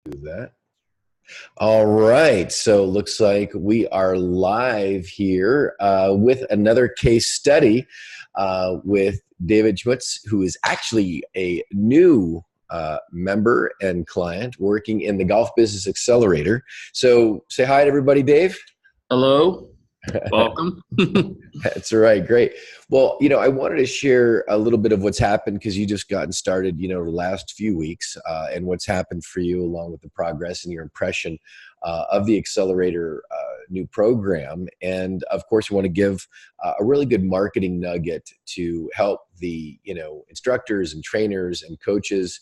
Do that. All right. So looks like we are live here with another case study with David Schmutz, who is actually a new member and client working in the Golf Business Accelerator. So say hi to everybody, Dave. Hello. Welcome. That's right. Great. Well, I wanted to share a little bit of what's happened because you just gotten started, the last few weeks and what's happened for you along with the progress and your impression of the Accelerator new program. And of course, we want to give a really good marketing nugget to help the, instructors and trainers and coaches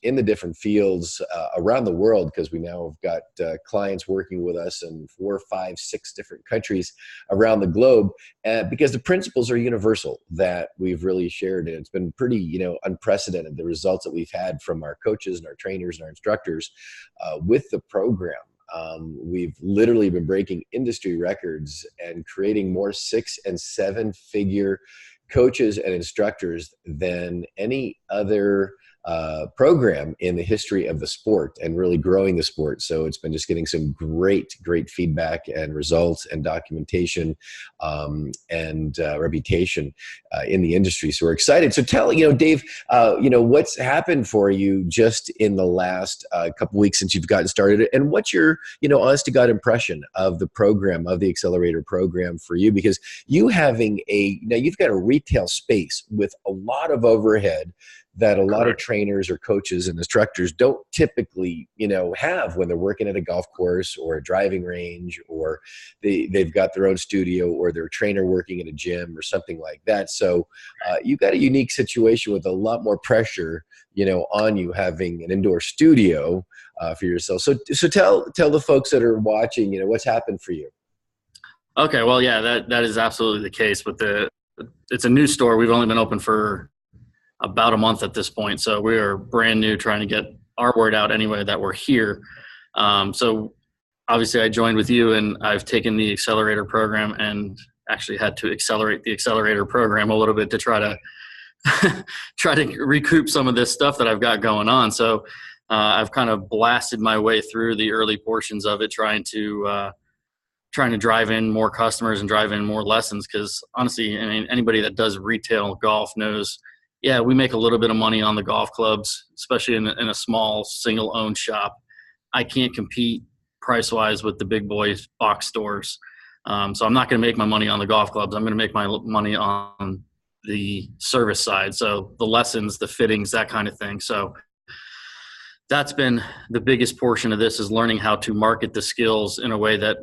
in the different fields around the world, because we now have got clients working with us in 4, 5, 6 different countries around the globe, because the principles are universal that we've really shared. And it's been pretty, unprecedented, the results that we've had from our coaches and our trainers and our instructors with the program. We've literally been breaking industry records and creating more 6- and 7-figure coaches and instructors than any other program in the history of the sport, and really growing the sport. So it's been just getting some great feedback and results and documentation and reputation in the industry. So we're excited. So tell, Dave, what's happened for you just in the last couple weeks since you've gotten started, and what's your, honest to God impression of the program, of the Accelerator program for you? Because you've got a retail space with a lot of overhead that a lot of trainers or coaches and instructors don't typically, have when they're working at a golf course or a driving range, or they've got their own studio, or their trainer working in a gym or something like that. So you've got a unique situation with a lot more pressure, on you, having an indoor studio for yourself. So tell the folks that are watching, what's happened for you. Okay. Well, yeah, that is absolutely the case. But it's a new store. We've only been open for about a month at this point. So we are brand new, trying to get our word out anyway that we're here. So obviously I joined with you, and I've taken the Accelerator program and actually had to accelerate the Accelerator program a little bit to try to recoup some of this stuff that I've got going on. So I've kind of blasted my way through the early portions of it, trying to drive in more customers and drive in more lessons. Because honestly, anybody that does retail golf knows, yeah, we make a little bit of money on the golf clubs, especially in a small single-owned shop. I can't compete price-wise with the big boys box stores. So I'm not going to make my money on the golf clubs. I'm going to make my money on the service side. So the lessons, the fittings, that kind of thing. So that's been the biggest portion of this, is learning how to market the skills in a way that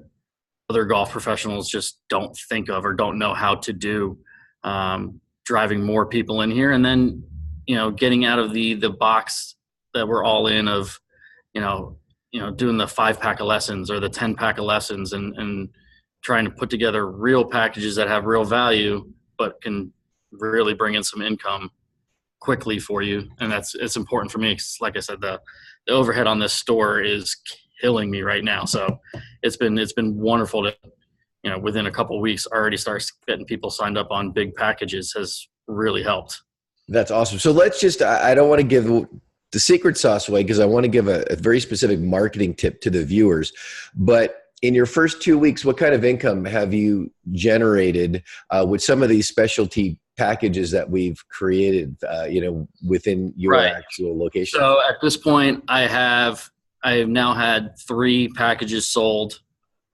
other golf professionals just don't think of or don't know how to do. Driving more people in here, and then, getting out of the box that we're all in of, doing the 5-pack of lessons or the 10-pack of lessons, and trying to put together real packages that have real value, but can really bring in some income quickly for you. And it's important for me, because like I said, the overhead on this store is killing me right now. So it's been wonderful to, within a couple of weeks, already starts getting people signed up on big packages has really helped. That's awesome. So let's just, I don't want to give the secret sauce away, because I want to give a very specific marketing tip to the viewers. But in your first 2 weeks, what kind of income have you generated with some of these specialty packages that we've created, within your actual location? So at this point, I have now had 3 packages sold.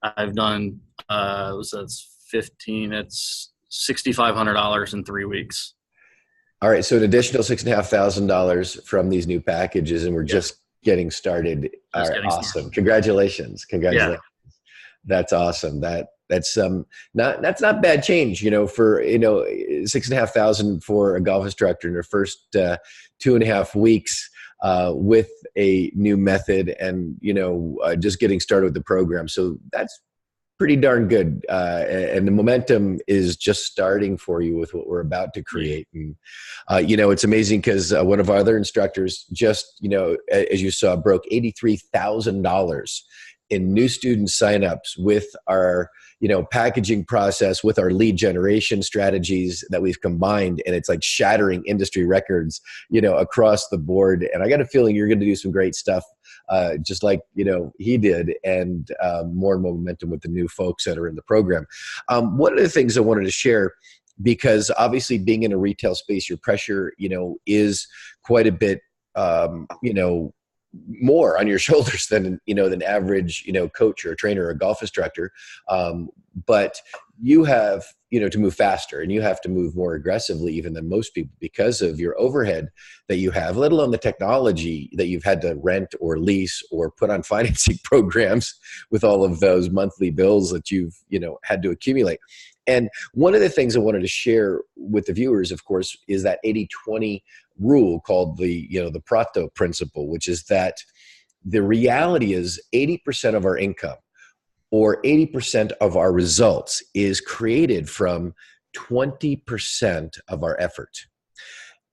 I've done, that's 15, it's $6,500 in 3 weeks. All right. So an additional $6,500 from these new packages, and we're just getting started. All right. Awesome. Congratulations. Yeah. That's awesome. That's not bad change, for, $6,500 for a golf instructor in their first 2.5 weeks with a new method, and, just getting started with the program. So that's pretty darn good. And the momentum is just starting for you with what we're about to create. And, it's amazing, because one of our other instructors just, as you saw, broke $83,000 in new student signups with our, packaging process, with our lead generation strategies that we've combined. And it's like shattering industry records, across the board. And I got a feeling you're going to do some great stuff just like, he did, and more momentum with the new folks that are in the program. One of the things I wanted to share, because obviously being in a retail space, your pressure, is quite a bit, more on your shoulders than average, coach or a trainer or a golf instructor. But you have, to move faster, and you have to move more aggressively even than most people because of your overhead that you have, let alone the technology that you've had to rent or lease or put on financing programs with all of those monthly bills that you've, had to accumulate. And one of the things I wanted to share with the viewers, of course, is that 80-20 rule called the Pareto principle, which is that the reality is 80% of our income or 80% of our results is created from 20% of our effort.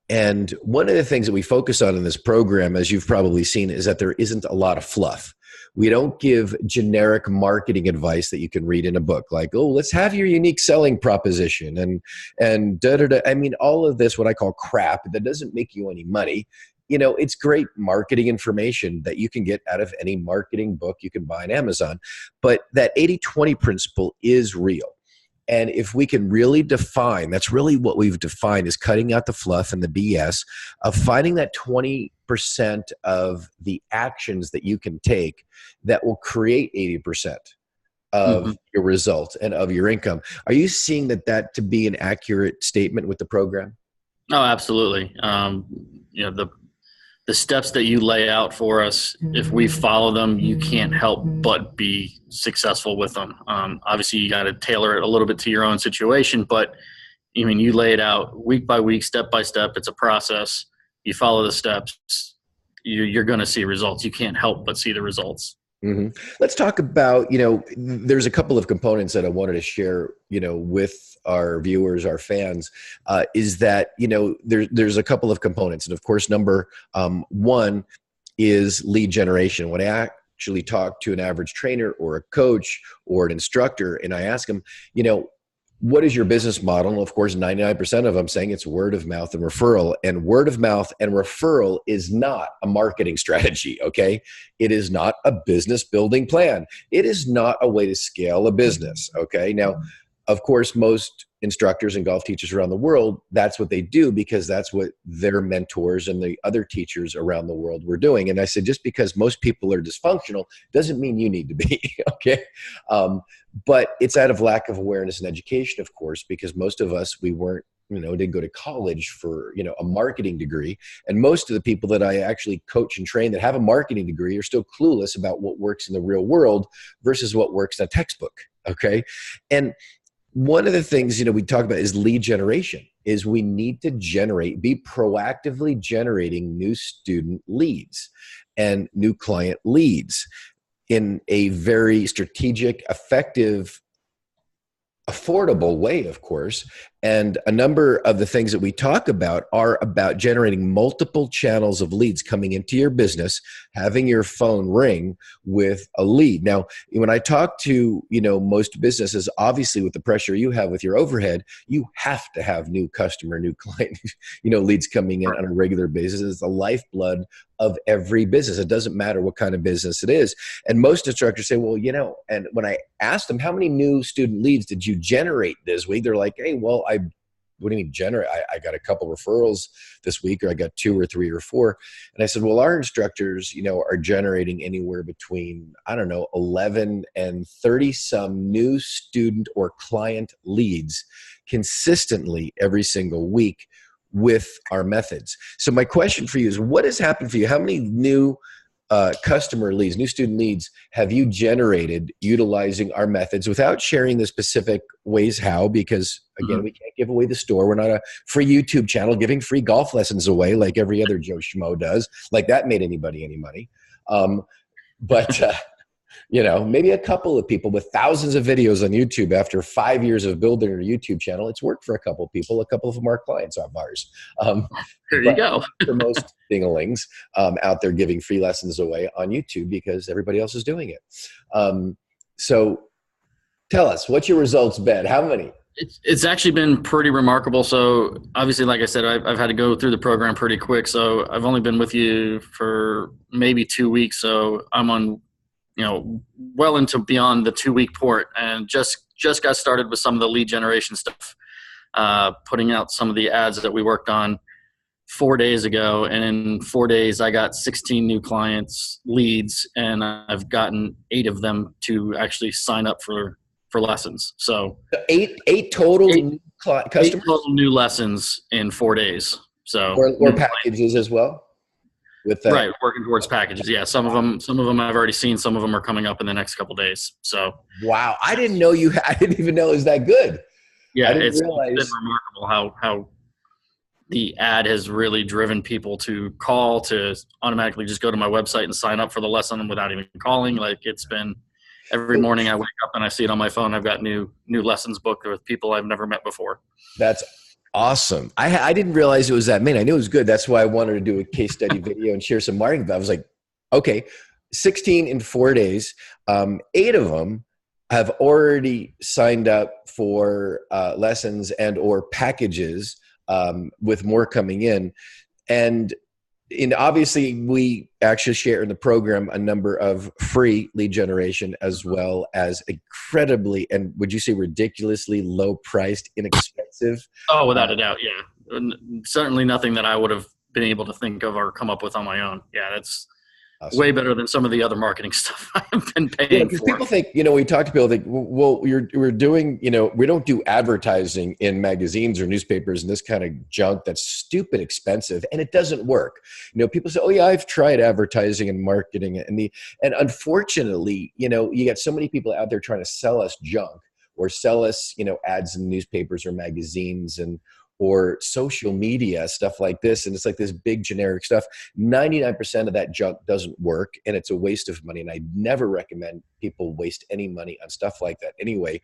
And one of the things that we focus on in this program, as you've probably seen, is that there isn't a lot of fluff. We don't give generic marketing advice that you can read in a book, like, oh, let's have your unique selling proposition and da da da. I mean, all of this, what I call crap, that doesn't make you any money. It's great marketing information that you can get out of any marketing book you can buy on Amazon. But that 80-20 principle is real. And if we can really define, that's really what we've defined, is cutting out the fluff and the BS of finding that 20% of the actions that you can take that will create 80% of your result and of your income. Are you seeing that to be an accurate statement with the program? Oh, absolutely. The steps that you lay out for us, if we follow them, you can't help but be successful with them. Obviously, you got to tailor it a little bit to your own situation, but you lay it out week by week, step by step. It's a process. You follow the steps, you're going to see results. You can't help but see the results. Mm-hmm. Let's talk about, there's a couple of components that I wanted to share, with our viewers, our fans, is that, there's a couple of components. And of course, number one is lead generation. When I actually talk to an average trainer or a coach or an instructor, and I ask them, what is your business model? And of course, 99% of them saying it's word of mouth and referral. And word of mouth and referral is not a marketing strategy, okay? It is not a business building plan. It is not a way to scale a business, okay? Now, of course, most instructors and golf teachers around the world, that's what they do because that's what their mentors and the other teachers around the world were doing. And I said, just because most people are dysfunctional doesn't mean you need to be, okay? But it's out of lack of awareness and education, of course, because most of us, we weren't, didn't go to college for, a marketing degree. And most of the people that I actually coach and train that have a marketing degree are still clueless about what works in the real world versus what works in a textbook, okay? And one of the things, we talk about is lead generation, is we need to be proactively generating new student leads and new client leads in a very strategic, effective, affordable way, of course. And a number of the things that we talk about are about generating multiple channels of leads coming into your business, having your phone ring with a lead. Now, when I talk to, most businesses, obviously with the pressure you have with your overhead, you have to have new customer, new client, leads coming in on a regular basis. It's the lifeblood of every business. It doesn't matter what kind of business it is. And most instructors say, well, and when I asked them, how many new student leads did you generate this week? They're like, hey, well, what do you mean generate? I got a couple referrals this week, or I got 2 or 3 or 4. And I said, well, our instructors, are generating anywhere between, 11 and 30 some new student or client leads consistently every single week with our methods. So my question for you is, what has happened for you? How many new customer leads, new student leads have you generated utilizing our methods without sharing the specific ways how? Because again, we can't give away the store. We're not a free YouTube channel giving free golf lessons away like every other Joe Schmo does. Like that made anybody any money. But maybe a couple of people with thousands of videos on YouTube after 5 years of building a YouTube channel, it's worked for a couple of people. A couple of them are clients of ours. There you go. For most dinglings out there giving free lessons away on YouTube because everybody else is doing it. So tell us, what's your results been? How many? It's actually been pretty remarkable. So obviously, like I said, I've had to go through the program pretty quick. So I've only been with you for maybe 2 weeks. So I'm on, well into beyond the 2 week port, and just got started with some of the lead generation stuff, putting out some of the ads that we worked on 4 days ago. And in 4 days, I got 16 new clients leads, and I've gotten 8 of them to actually sign up for lessons. So Eight total eight, new eight customers, total new lessons in 4 days. So or packages as well with that. right, working towards packages. Yeah, some of them I've already seen. Some of them are coming up in the next couple of days. So Wow, I didn't know you. I didn't even know it was that good. I yeah, didn't it's been realize. remarkable how the ad has really driven people to call, to automatically just go to my website and sign up for the lesson without even calling. Like, it's been every morning I wake up and I see it on my phone. I've got new lessons booked with people I've never met before. That's awesome. I didn't realize it was that many. I knew it was good. That's why I wanted to do a case study video and share some marketing. But I was like, okay, 16 in 4 days. 8 of them have already signed up for lessons and or packages, with more coming in. And obviously we actually share in the program a number of free lead generation, as well as incredibly, and would you say ridiculously low priced, inexpensive. Oh, without a doubt. Yeah. Certainly nothing that I would have been able to think of or come up with on my own. Yeah. That's Awesome. way better than some of the other marketing stuff I've been Yeah, paying because for. people think, we talk to people, think, well, we're doing, we don't do advertising in magazines or newspapers and this kind of junk that's stupid expensive, and it doesn't work. People say, oh yeah, I've tried advertising and marketing, and unfortunately, you get so many people out there trying to sell us junk or sell us, ads in newspapers or magazines or social media, stuff like this. And it's like this big generic stuff. 99% of that junk doesn't work, and it's a waste of money. And I never recommend people waste any money on stuff like that anyway.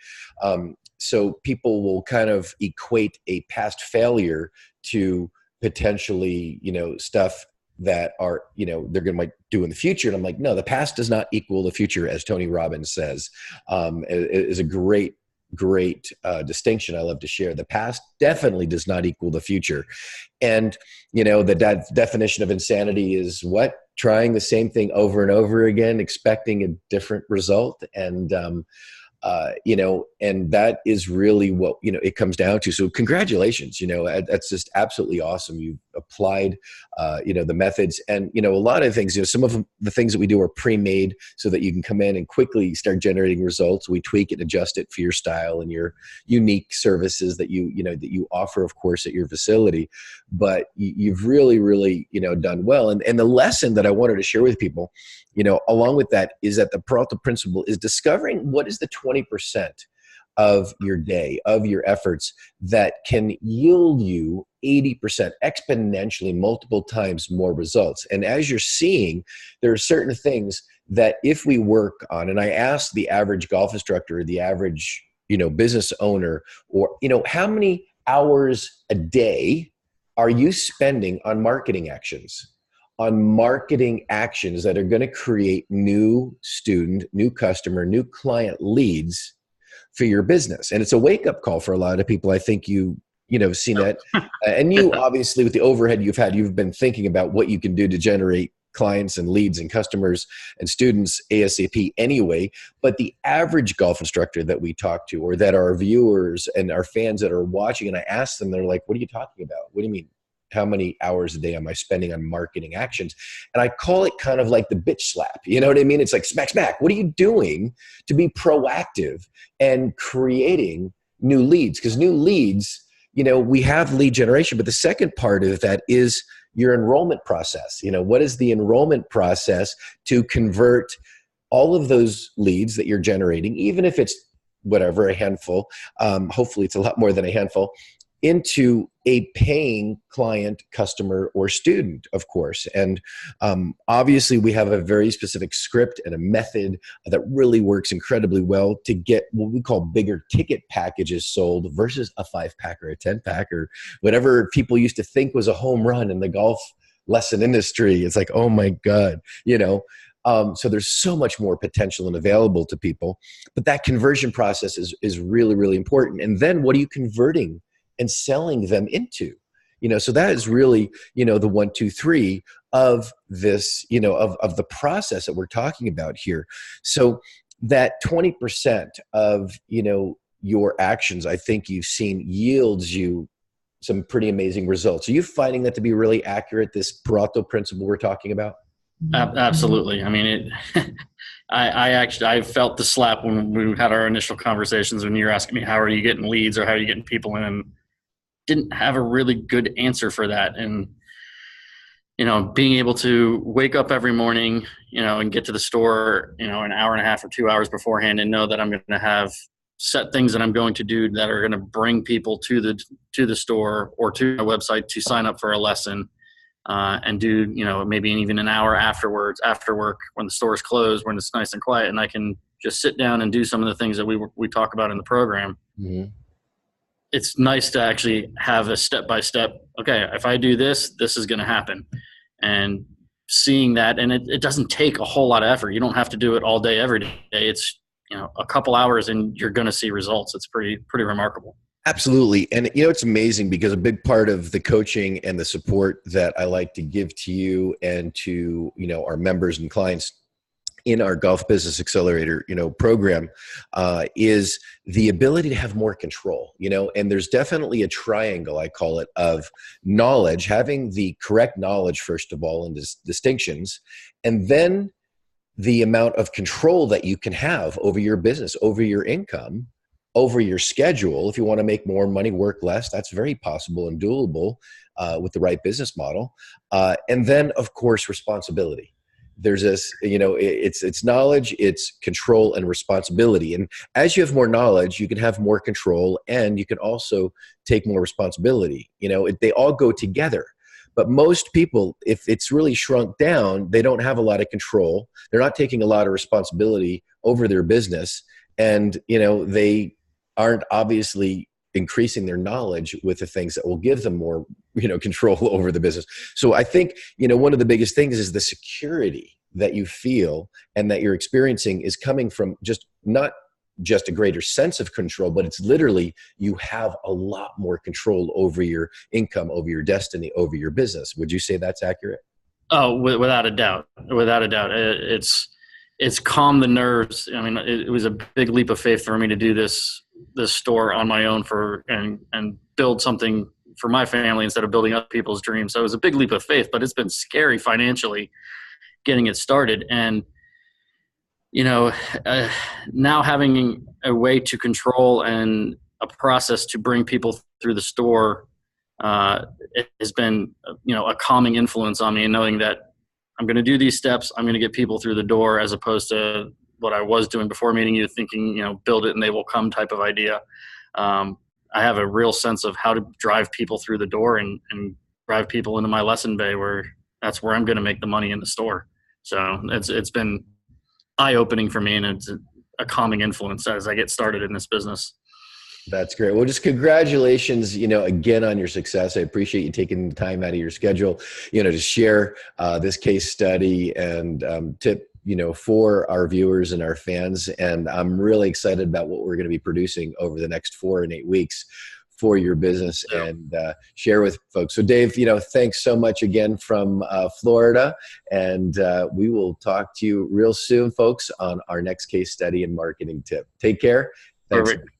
So people will kind of equate a past failure to potentially, stuff that are, they're going to do in the future. And I'm like, no, the past does not equal the future, as Tony Robbins says. It is a great distinction I love to share. The past definitely does not equal the future. And, the definition of insanity is what? Trying the same thing over and over again, expecting a different result. And, and that is really what, it comes down to. So congratulations, that's just absolutely awesome. You've applied, the methods, and, a lot of things, some of them, the things that we do are pre-made so that you can come in and quickly start generating results. We tweak it and adjust it for your style and your unique services that that you offer, of course, at your facility. But you've really, really, done well. And the lesson that I wanted to share with people, along with that, is that the Peralta principle is discovering what is the 20% of your day, of your efforts, that can yield you 80% exponentially, multiple times more results. And as you're seeing, there are certain things that if we work on, and I asked the average golf instructor, the average, business owner, or, how many hours a day are you spending on marketing actions? On marketing actions that are going to create new student, new customer, new client leads for your business. And it's a wake-up call for a lot of people. I think you've seen that. And you obviously, with the overhead you've been thinking about what you can do to generate clients and leads and customers and students ASAP anyway. But the average golf instructor that we talk to, or that our viewers and our fans that are watching, and I ask them, they're like, what are you talking about? What do you mean? How many hours a day am I spending on marketing actions? And I call it kind of like the bitch slap. You know what I mean? It's like, smack, smack. What are you doing to be proactive and creating new leads? Because new leads, we have lead generation, but the second part of that is your enrollment process. What is the enrollment process to convert all of those leads that you're generating, even if it's whatever, a handful, hopefully it's a lot more than a handful, into a paying client, customer, or student, of course. And obviously we have a very specific script and a method that really works incredibly well to get what we call bigger ticket packages sold versus a 5-pack or a 10-pack or whatever people used to think was a home run in the golf lesson industry. It's like, oh my God, So there's so much more potential and available to people. But that conversion process is really, really important. And then what are you converting and selling them into? So that is really, the 1, 2, 3 of this, of the process that we're talking about here. So that 20% of, your actions, I think you've seen yields you some pretty amazing results. Are you finding that to be really accurate, this Pareto principle we're talking about? Absolutely. I mean, I felt the slap when we had our initial conversations when you were asking me, how are you getting leads or how are you getting people in? And didn't have a really good answer for that. And, being able to wake up every morning, and get to the store, an hour and a half or 2 hours beforehand and know that I'm going to have set things that I'm going to do that are going to bring people to the store or to my website to sign up for a lesson, and do, maybe even an hour afterwards, after work, when the store is closed, when it's nice and quiet, and I can just sit down and do some of the things that we talk about in the program. Mm-hmm. It's nice to actually have a step-by-step, okay, if I do this, this is going to happen. And seeing that, and it doesn't take a whole lot of effort. You don't have to do it all day, every day. It's, a couple hours and you're going to see results. It's pretty remarkable. Absolutely. And, it's amazing because a big part of the coaching and the support that I like to give to you and to, our members and clients in our Golf Business Accelerator, program, is the ability to have more control, and there's definitely a triangle, I call it, of knowledge, having the correct knowledge, first of all, and distinctions, and then the amount of control that you can have over your business, over your income, over your schedule. If you want to make more money, work less, that's very possible and doable with the right business model. And then, of course, responsibility. There's this, it's knowledge, it's control and responsibility. And as you have more knowledge, you can have more control and you can also take more responsibility. They all go together. But most people, if it's really shrunk down, they don't have a lot of control. They're not taking a lot of responsibility over their business. And, they aren't obviously increasing their knowledge with the things that will give them more, control over the business. So I think, one of the biggest things is the security that you feel and that you're experiencing is coming from not just a greater sense of control, but it's literally you have a lot more control over your income, over your destiny, over your business. Would you say that's accurate? Oh, without a doubt. Without a doubt. It's calmed the nerves. I mean, it was a big leap of faith for me to do this store on my own and build something for my family instead of building other people's dreams. So it was a big leap of faith, but it's been scary financially getting it started. And, now having a way to control and a process to bring people through the store, it has been, a calming influence on me, and knowing that I'm going to do these steps, I'm going to get people through the door, as opposed to what I was doing before meeting you, thinking, build it and they will come type of idea. I have a real sense of how to drive people through the door and drive people into my lesson bay, where that's where I'm going to make the money in the store. So it's been eye-opening for me, and it's a calming influence as I get started in this business. That's great. Well, just congratulations, again on your success. I appreciate you taking the time out of your schedule, to share this case study and tip, for our viewers and our fans. And I'm really excited about what we're going to be producing over the next 4 and 8 weeks for your business and share with folks. So Dave, thanks so much again from Florida, and we will talk to you real soon, folks, on our next case study and marketing tip. Take care. Thanks. Perfect.